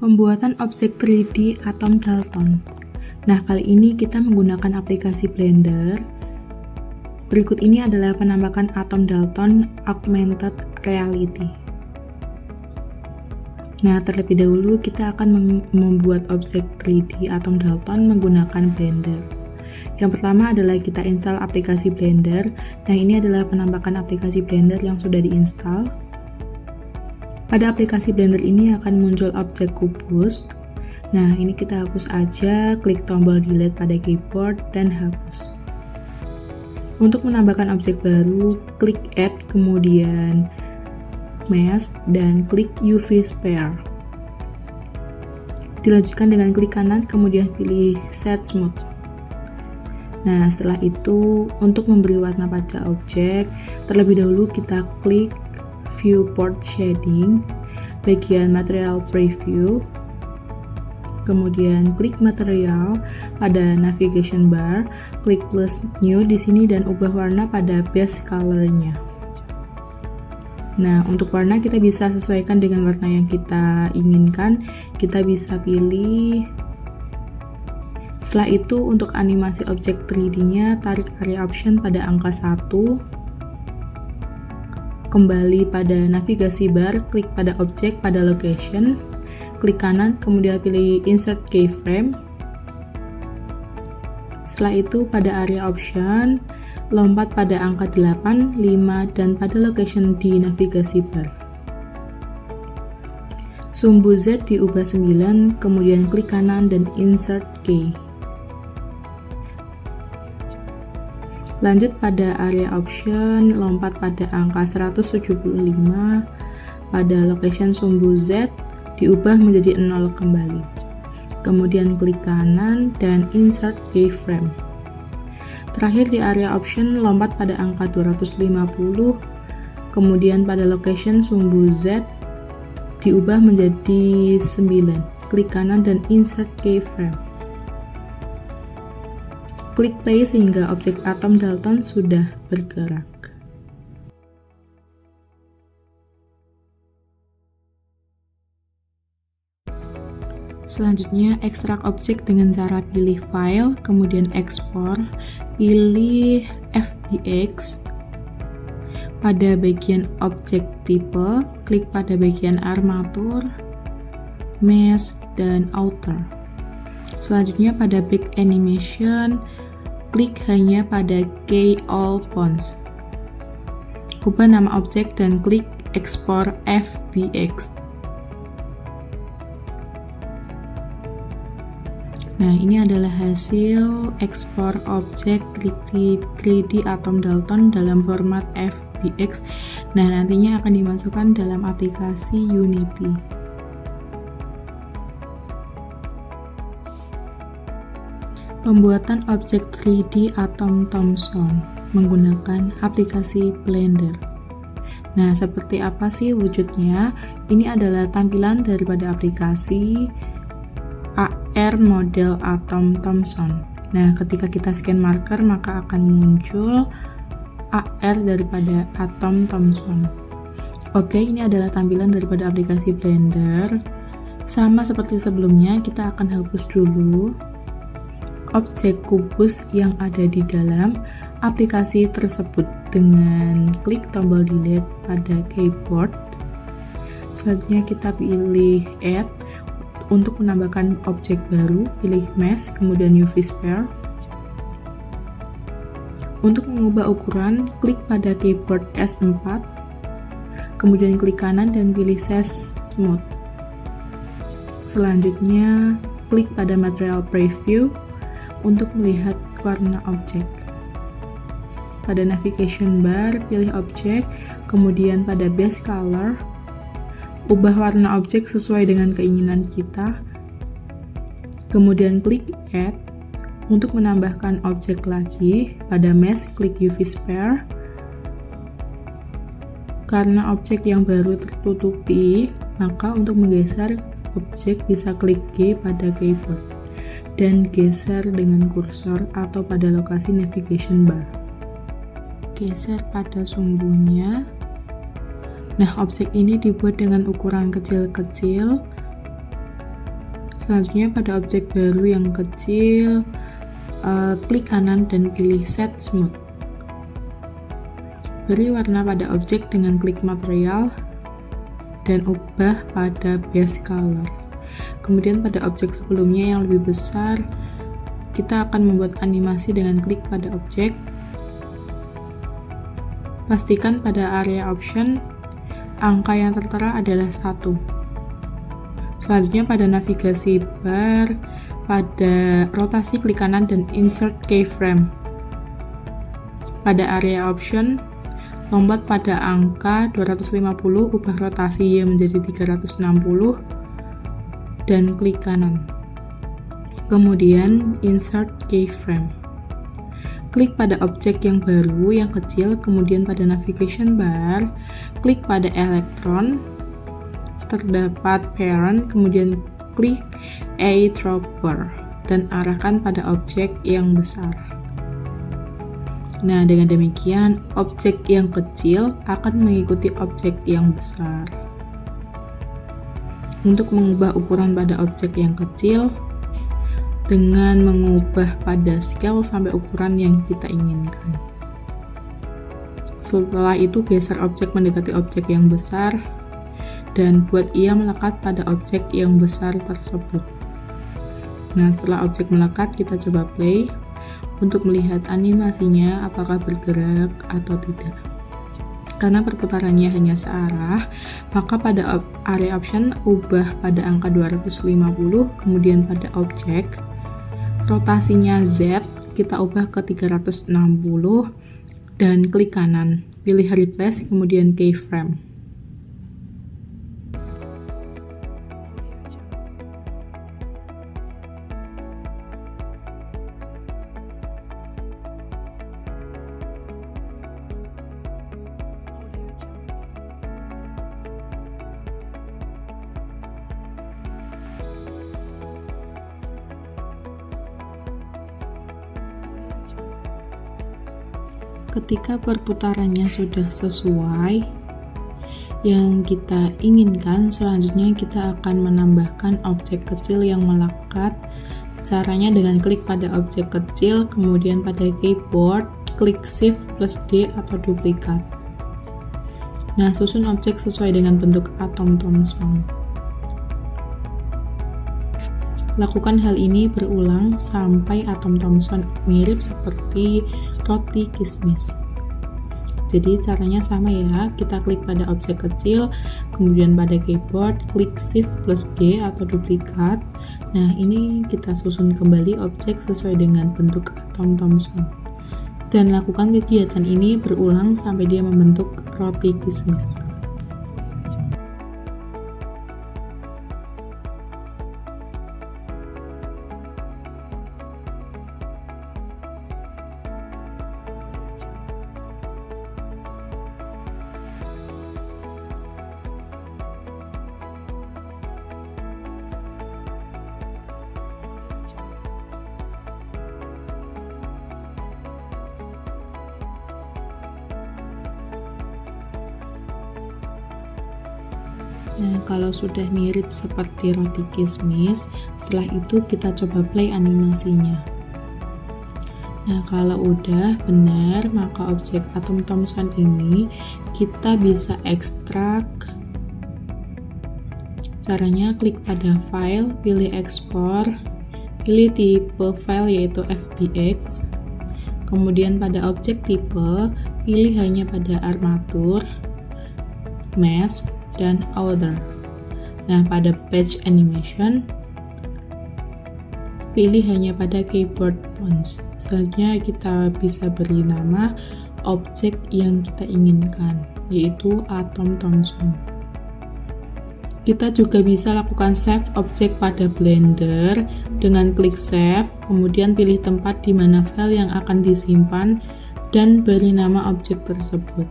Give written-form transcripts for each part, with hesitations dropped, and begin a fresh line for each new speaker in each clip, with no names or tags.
Pembuatan objek 3D Atom Dalton. Nah, kali ini kita menggunakan aplikasi Blender. Berikut ini adalah penampakan Atom Dalton Augmented Reality. Nah, terlebih dahulu kita akan membuat objek 3D Atom Dalton menggunakan Blender. Yang pertama adalah kita install aplikasi Blender. Nah, ini adalah penampakan aplikasi Blender yang sudah diinstal. Pada aplikasi Blender ini akan muncul objek kubus. Nah, ini kita hapus aja, klik tombol delete pada keyboard dan hapus. Untuk menambahkan objek baru, klik add, kemudian mesh, dan klik UV sphere. Dilanjutkan dengan klik kanan, kemudian pilih set smooth. Nah, setelah itu, untuk memberi warna pada objek, terlebih dahulu kita klik viewport shading, bagian material preview, kemudian klik material pada navigation bar, klik plus new di sini dan ubah warna pada base color-nya. Nah, untuk warna kita bisa sesuaikan dengan warna yang kita inginkan. Kita bisa pilih. Setelah itu, untuk animasi objek 3D-nya, tarik area option pada angka 1. Kembali pada navigasi bar, klik pada objek pada location, klik kanan, kemudian pilih insert keyframe. Setelah itu pada area option, lompat pada angka 8, 5, dan pada location di navigasi bar. Sumbu Z diubah 9, kemudian klik kanan dan insert key. Lanjut pada area option, lompat pada angka 175, pada location sumbu Z diubah menjadi 0 kembali. Kemudian klik kanan dan insert keyframe. Terakhir di area option, lompat pada angka 250, kemudian pada location sumbu Z diubah menjadi 9. Klik kanan dan insert keyframe. Klik play sehingga objek Atom Dalton sudah bergerak. Selanjutnya, ekstrak objek dengan cara pilih file, kemudian ekspor, pilih FBX. Pada bagian objek tipe, klik pada bagian armatur, mesh, dan outer. Selanjutnya pada back animation, klik hanya pada Key All Points. Ubah nama objek dan klik Export FBX. Nah, ini adalah hasil ekspor objek 3D Atom Dalton dalam format FBX. Nah, nantinya akan dimasukkan dalam aplikasi Unity. Pembuatan objek 3D Atom Thomson menggunakan aplikasi Blender. Nah, seperti apa sih wujudnya? Ini adalah tampilan daripada aplikasi AR model Atom Thomson. Nah, ketika kita scan marker, maka akan muncul AR daripada Atom Thomson. Oke, ini adalah tampilan daripada aplikasi Blender. Sama seperti sebelumnya, kita akan hapus dulu objek kubus yang ada di dalam aplikasi tersebut dengan klik tombol delete pada keyboard. Selanjutnya kita pilih add. Untuk menambahkan objek baru, pilih mesh, kemudian UV sphere. Untuk mengubah ukuran, klik pada keyboard S4, kemudian klik kanan dan pilih size smooth. Selanjutnya, klik pada material preview untuk melihat warna objek. Pada navigation bar, pilih objek, kemudian pada base color, ubah warna objek sesuai dengan keinginan kita. Kemudian klik add. Untuk menambahkan objek lagi, pada mesh, klik UV sphere. Karena objek yang baru tertutupi, maka untuk menggeser objek bisa klik G pada keyboard dan geser dengan kursor atau pada lokasi navigation bar. Geser pada sumbunya. Nah, objek ini dibuat dengan ukuran kecil-kecil Selanjutnya pada objek baru yang kecil, klik kanan dan pilih Set Smooth. Beri warna pada objek dengan klik material dan ubah pada base color. Kemudian pada objek sebelumnya yang lebih besar, kita akan membuat animasi dengan klik pada objek. Pastikan pada area option, angka yang tertera adalah 1. Selanjutnya pada navigasi bar, pada rotasi klik kanan dan insert keyframe. Pada area option, lompat pada angka 250, ubah rotasi Y menjadi 360, dan klik kanan. Kemudian insert keyframe. Klik pada objek yang baru, yang kecil, kemudian pada navigation bar, klik pada electron, terdapat parent, kemudian klik eyedropper, dan arahkan pada objek yang besar. Nah, dengan demikian, objek yang kecil akan mengikuti objek yang besar. Untuk mengubah ukuran pada objek yang kecil, dengan mengubah pada scale sampai ukuran yang kita inginkan. Setelah itu, geser objek mendekati objek yang besar, dan buat ia melekat pada objek yang besar tersebut. Nah, setelah objek melekat, kita coba play untuk melihat animasinya apakah bergerak atau tidak. Karena perputarannya hanya searah, maka pada area option ubah pada angka 250, kemudian pada objek rotasinya Z kita ubah ke 360 dan klik kanan, pilih replace, kemudian keyframe. Ketika perputarannya sudah sesuai yang kita inginkan, selanjutnya kita akan menambahkan objek kecil yang melekat. Caranya dengan klik pada objek kecil, kemudian pada keyboard klik Shift plus D atau duplikat. Nah, susun objek sesuai dengan bentuk atom Thomson. Lakukan hal ini berulang sampai atom Thomson mirip seperti roti kismis. Jadi caranya sama ya, kita klik pada objek kecil, kemudian pada keyboard klik Shift plus D atau duplikat. Nah, ini kita susun kembali objek sesuai dengan bentuk atom Thomson. Dan lakukan kegiatan ini berulang sampai dia membentuk roti kismis. Nah, kalau sudah mirip seperti roti kismis, setelah itu kita coba play animasinya. Nah, kalau udah benar, maka objek atom Thomson ini kita bisa ekstrak. Caranya klik pada file, pilih export, pilih tipe file yaitu FBX, kemudian pada objek tipe, pilih hanya pada armatur, mesh, dan other. Nah, pada page animation pilih hanya pada keyboard fonts. Selanjutnya kita bisa beri nama objek yang kita inginkan, yaitu atom Thomson. Kita juga bisa lakukan save objek pada Blender dengan klik save, kemudian pilih tempat di mana file yang akan disimpan dan beri nama objek tersebut.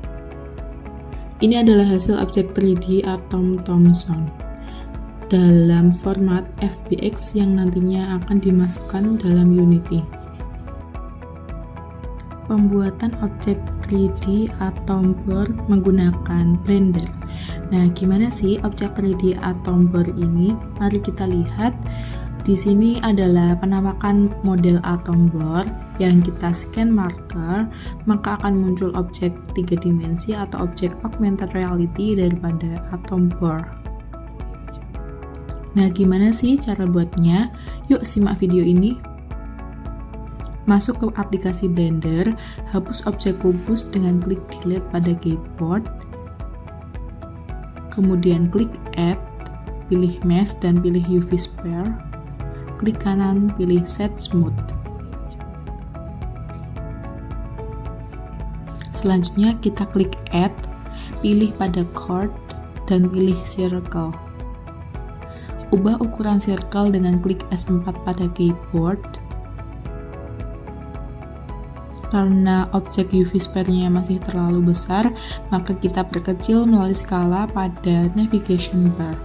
Ini adalah hasil objek 3D atom Thomson dalam format FBX yang nantinya akan dimasukkan dalam Unity. Pembuatan objek 3D atom board menggunakan Blender. Nah, gimana sih objek 3D atom board ini? Mari kita lihat. Di sini adalah penampakan model atom board. Yang kita scan marker, maka akan muncul objek 3 dimensi atau objek augmented reality daripada atom board. Nah, gimana sih cara buatnya? Yuk simak video ini. Masuk ke aplikasi Blender, hapus objek kubus dengan klik delete pada keyboard. Kemudian klik add, pilih mesh dan pilih UV sphere. Klik kanan, pilih set smooth. Selanjutnya kita klik add, pilih pada chord dan pilih circle. Ubah ukuran circle dengan klik S4 pada keyboard. Karena objek UV sphere-nya masih terlalu besar, maka kita perkecil melalui skala pada navigation bar.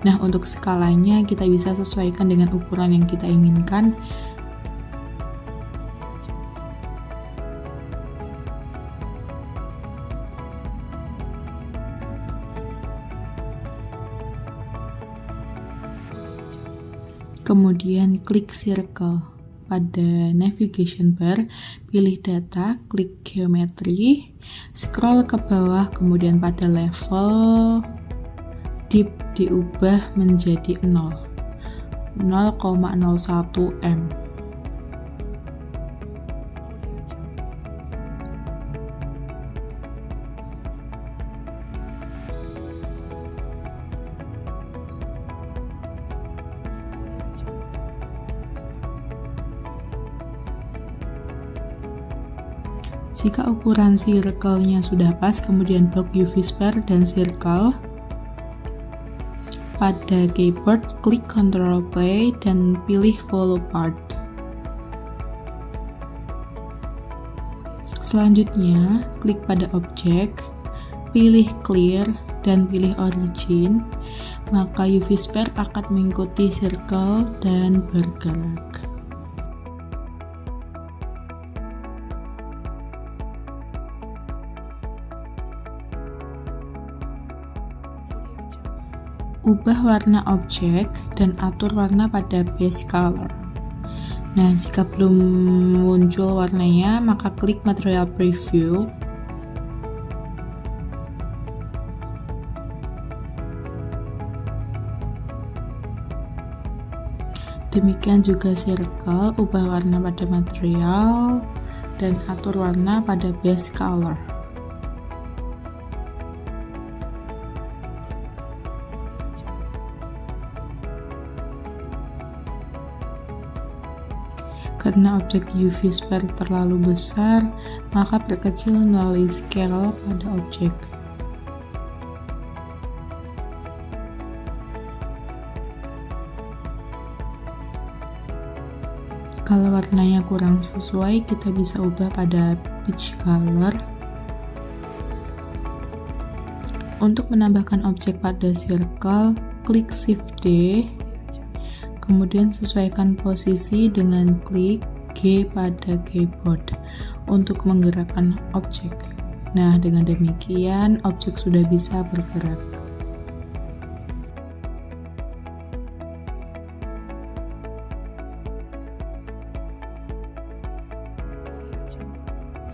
Nah, untuk skalanya kita bisa sesuaikan dengan ukuran yang kita inginkan. Kemudian klik circle. Pada navigation bar, pilih data, klik geometry, scroll ke bawah, kemudian pada level, deep diubah menjadi 0,01 m. Jika ukuran circle-nya sudah pas, kemudian blok UV sphere dan circle. Pada keyboard, klik Ctrl Play dan pilih Follow Part. Selanjutnya, klik pada objek, pilih Clear dan pilih Origin. Maka UV sphere akan mengikuti circle dan bergerak. Ubah warna objek dan atur warna pada base color. Nah, jika belum muncul warnanya, maka klik Material Preview. Demikian juga circle, ubah warna pada material dan atur warna pada base color. Karena objek UV sphere terlalu besar, maka perkecil melalui scale pada objek. Kalau warnanya kurang sesuai, kita bisa ubah pada pitch color. Untuk menambahkan objek pada circle, klik Shift D. Kemudian sesuaikan posisi dengan klik G pada keyboard untuk menggerakkan objek. Nah, dengan demikian objek sudah bisa bergerak.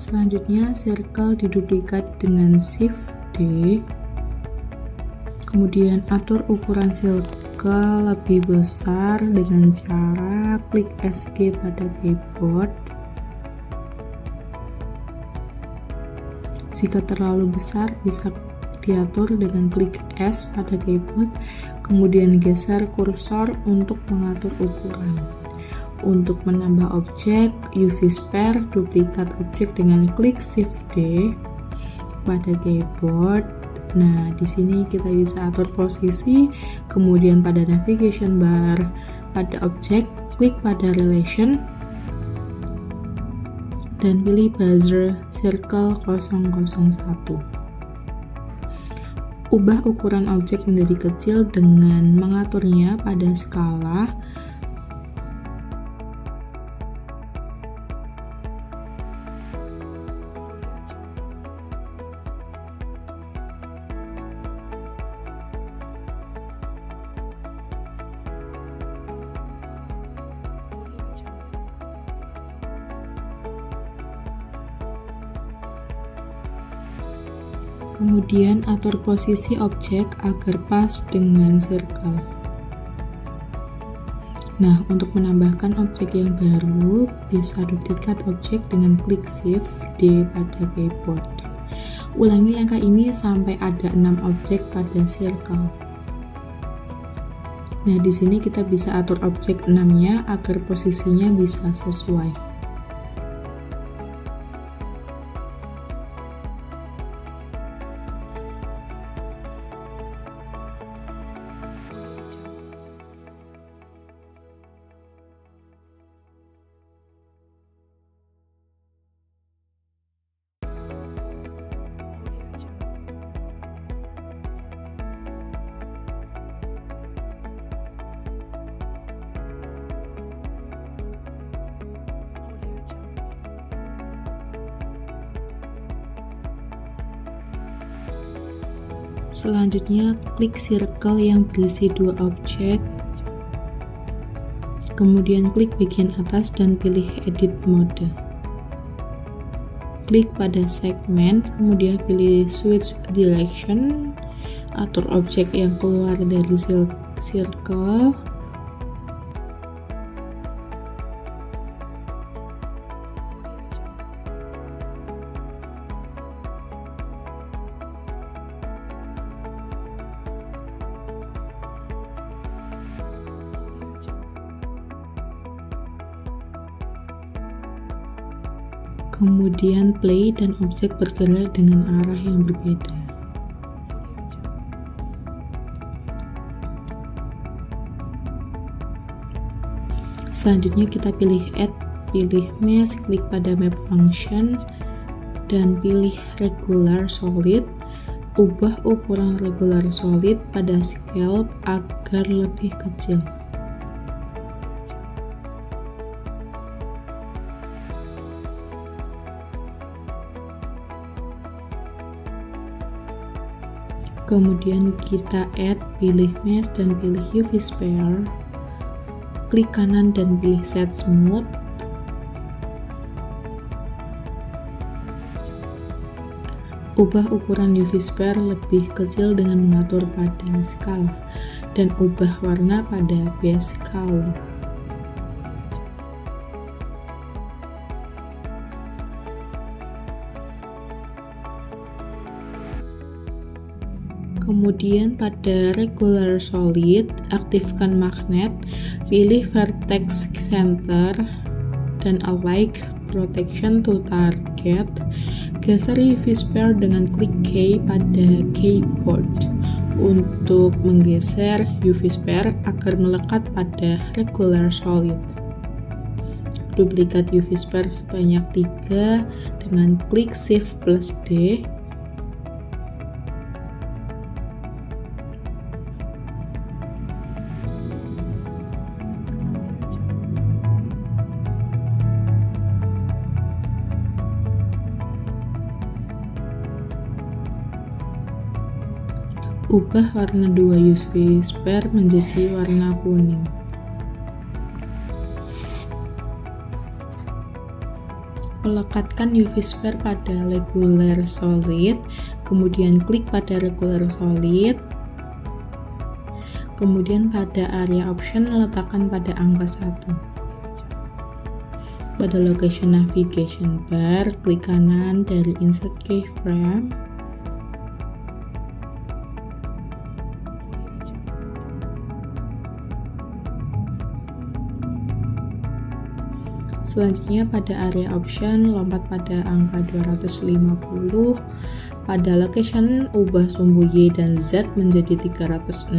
Selanjutnya, circle diduplikat dengan Shift D. Kemudian atur ukuran circle lebih besar dengan cara klik SG pada keyboard. Jika terlalu besar, bisa diatur dengan klik S pada keyboard, kemudian geser kursor untuk mengatur ukuran. Untuk menambah objek UV sphere, duplikat objek dengan klik Shift D pada keyboard. Nah, di sini kita bisa atur posisi, kemudian pada navigation bar, pada objek, klik pada relation, dan pilih buzzer circle 001. Ubah ukuran objek menjadi kecil dengan mengaturnya pada skala. Kemudian atur posisi objek agar pas dengan circle. Nah, untuk menambahkan objek yang baru, bisa duplikat objek dengan klik Shift D pada keyboard. Ulangi langkah ini sampai ada 6 objek pada circle. Nah, di sini kita bisa atur objek 6-nya agar posisinya bisa sesuai. Selanjutnya, klik circle yang berisi 2 objek, kemudian klik bagian atas dan pilih edit mode. Klik pada segmen, kemudian pilih switch direction, atur objek yang keluar dari circle. Kemudian play dan objek bergerak dengan arah yang berbeda. Selanjutnya kita pilih add, pilih mesh, klik pada map function, dan pilih regular solid. Ubah ukuran regular solid pada scale agar lebih kecil. Kemudian kita add, pilih mesh dan pilih UV sphere. Klik kanan dan pilih set smooth. Ubah ukuran UV sphere lebih kecil dengan mengatur pada skala dan ubah warna pada base color. Kemudian pada regular solid, aktifkan magnet, pilih vertex center dan align protection to target. Geser UV sphere dengan klik K pada keyboard untuk menggeser UV sphere agar melekat pada regular solid. Duplikat UV sphere sebanyak 3 dengan klik Shift plus D. Ubah warna 2 UV sphere menjadi warna kuning. Lekatkan UV sphere pada regular solid, kemudian klik pada regular solid, kemudian pada area option letakkan pada angka 1. Pada location navigation bar, klik kanan dari insert keyframe. Selanjutnya pada area option, lompat pada angka 250. Pada location, ubah sumbu Y dan Z menjadi 360.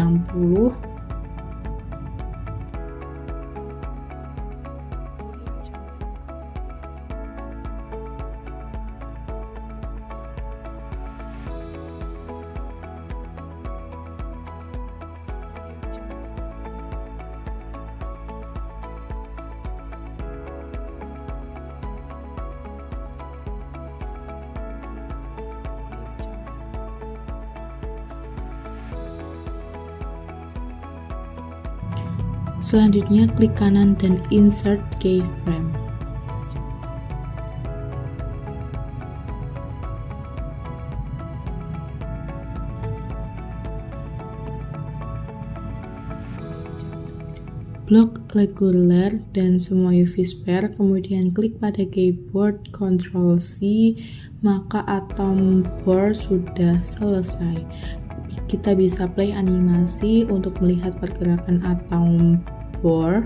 Selanjutnya klik kanan dan insert keyframe. blok regular dan semua UV sphere, kemudian klik pada keyboard Ctrl C, maka atom bore sudah selesai. Kita bisa play animasi untuk melihat pergerakan atom bore.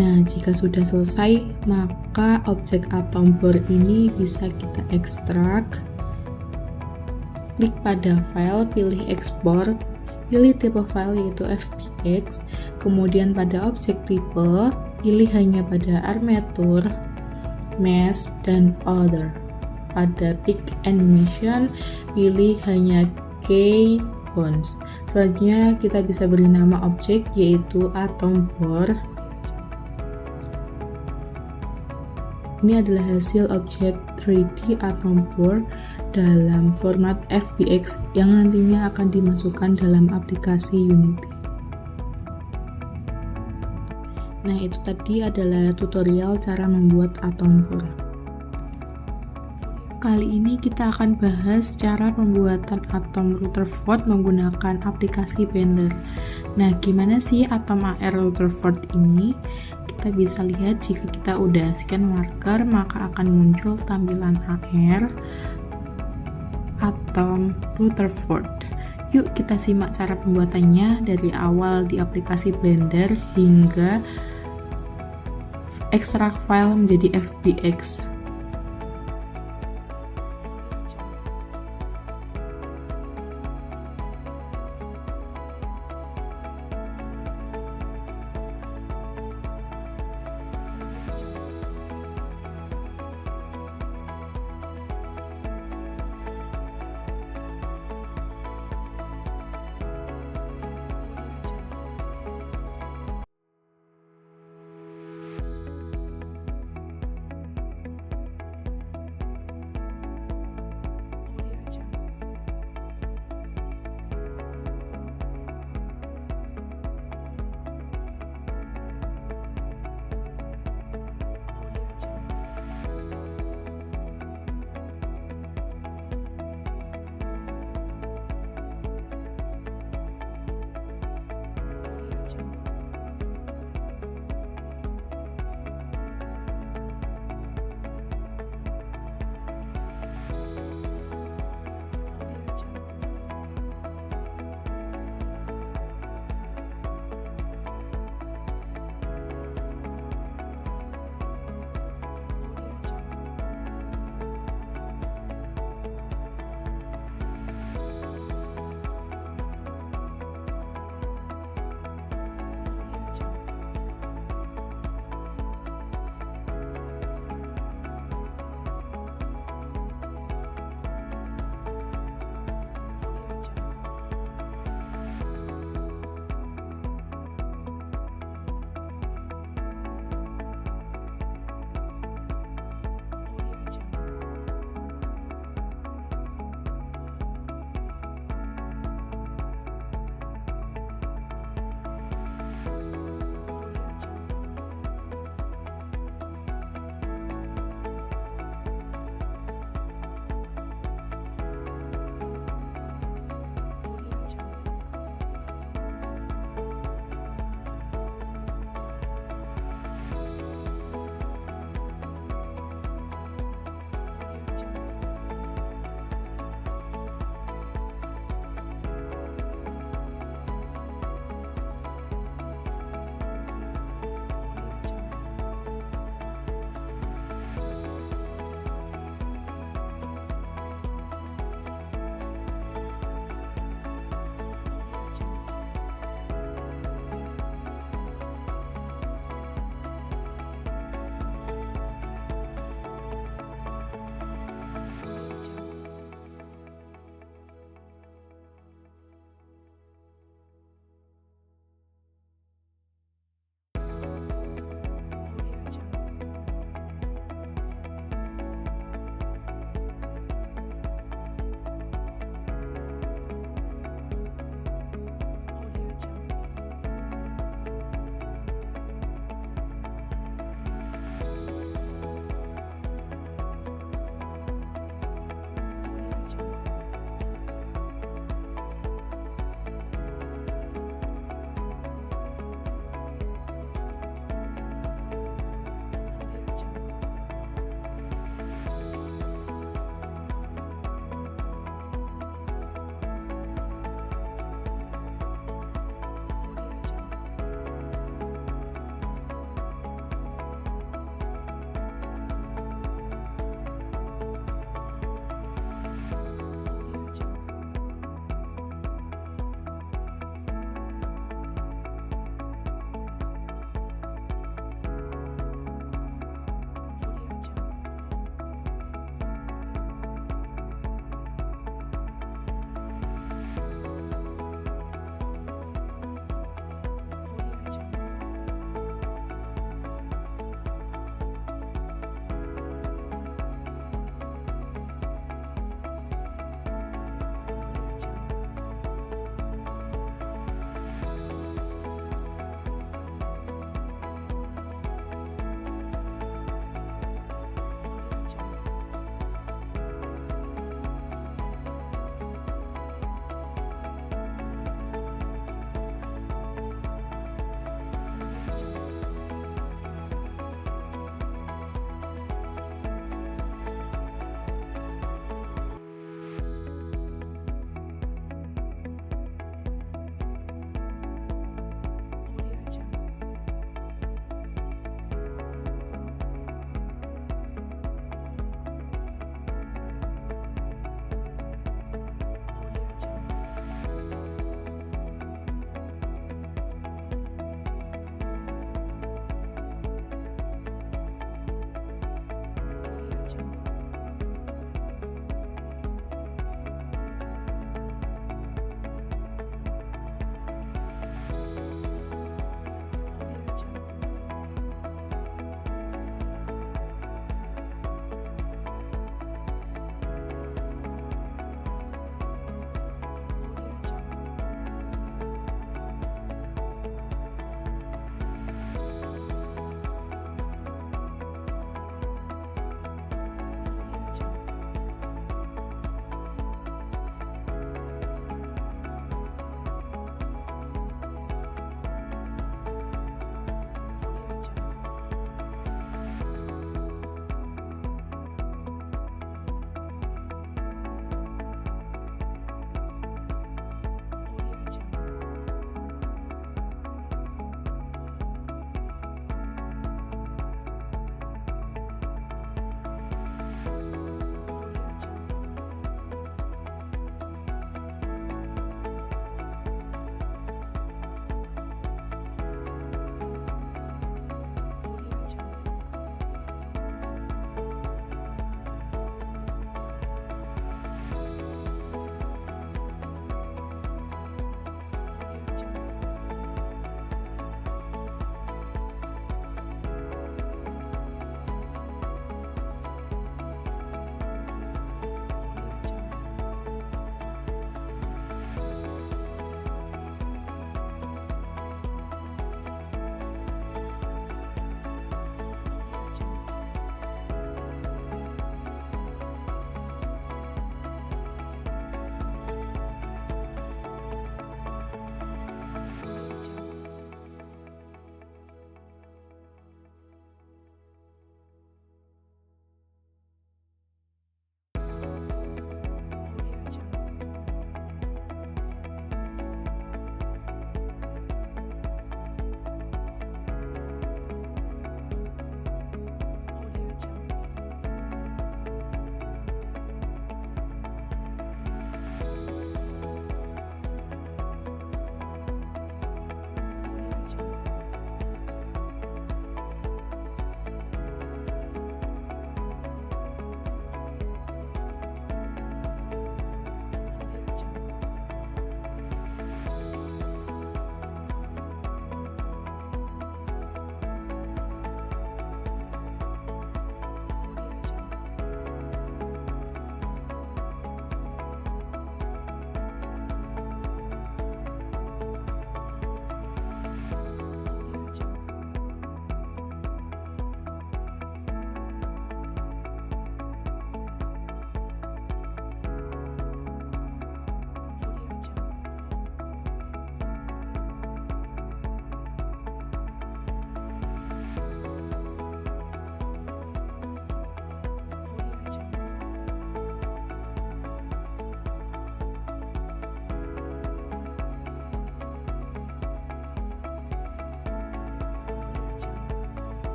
Nah, jika sudah selesai, maka objek atom bore ini bisa kita ekstrak. Klik pada file, pilih export, pilih tipe file yaitu FBX, kemudian pada objek tipe, pilih hanya pada armature, mesh, dan other. Pada pick animation, pilih hanya key bones. Selanjutnya kita bisa beri nama objek yaitu atom bore. Ini adalah hasil objek 3D atom bore dalam format FBX yang nantinya akan dimasukkan dalam aplikasi Unity. Nah, itu tadi adalah tutorial cara membuat atom bore. Kali ini kita akan bahas cara pembuatan atom Rutherford menggunakan aplikasi Blender. Nah, gimana sih atom AR Rutherford ini? Kita bisa lihat jika kita udah scan marker, maka akan muncul tampilan AR atom Rutherford. Yuk kita simak cara pembuatannya dari awal di aplikasi Blender hingga ekstrak file menjadi FBX.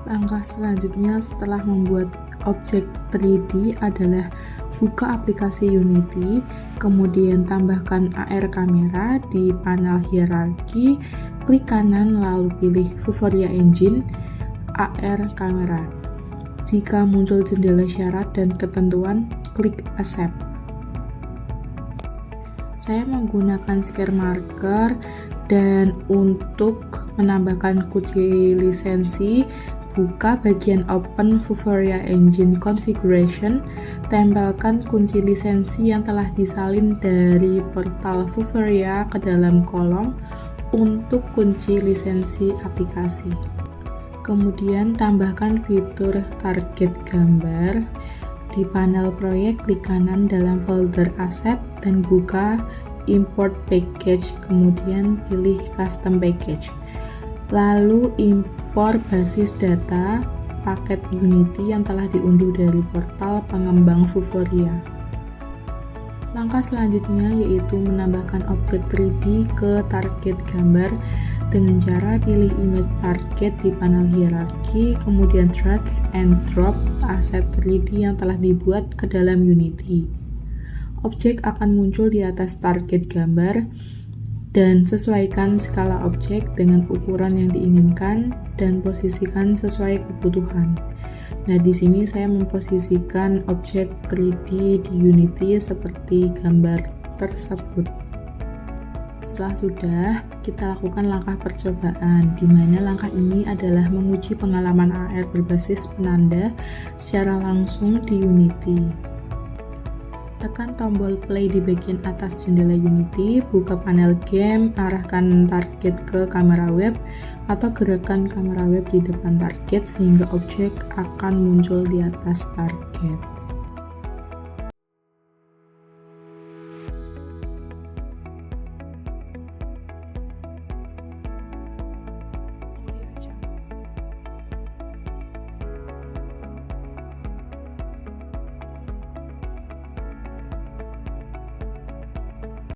Langkah selanjutnya setelah membuat objek 3D adalah buka aplikasi Unity, kemudian tambahkan AR kamera di panel hierarki, klik kanan lalu pilih Vuforia Engine, AR kamera. Jika muncul jendela syarat dan ketentuan, klik Accept. Saya menggunakan Scare Marker, dan untuk menambahkan kunci lisensi, buka bagian Open Vuforia Engine Configuration, tempelkan kunci lisensi yang telah disalin dari portal Vuforia ke dalam kolom untuk kunci lisensi aplikasi. Kemudian tambahkan fitur target gambar. Di panel proyek, klik kanan dalam folder aset dan buka import package, kemudian pilih custom package. Lalu impor basis data paket Unity yang telah diunduh dari portal pengembang Vuforia. Langkah selanjutnya yaitu menambahkan objek 3D ke target gambar dengan cara pilih image target di panel hierarki, kemudian drag and drop aset 3D yang telah dibuat ke dalam Unity. Objek akan muncul di atas target gambar, dan sesuaikan skala objek dengan ukuran yang diinginkan dan posisikan sesuai kebutuhan. Nah, di sini saya memposisikan objek 3D di Unity seperti gambar tersebut. Setelah sudah, kita lakukan langkah percobaan, di mana langkah ini adalah menguji pengalaman AR berbasis penanda secara langsung di Unity. Tekan tombol play di bagian atas jendela Unity, buka panel game, arahkan target ke kamera web, atau gerakan kamera web di depan target sehingga objek akan muncul di atas target.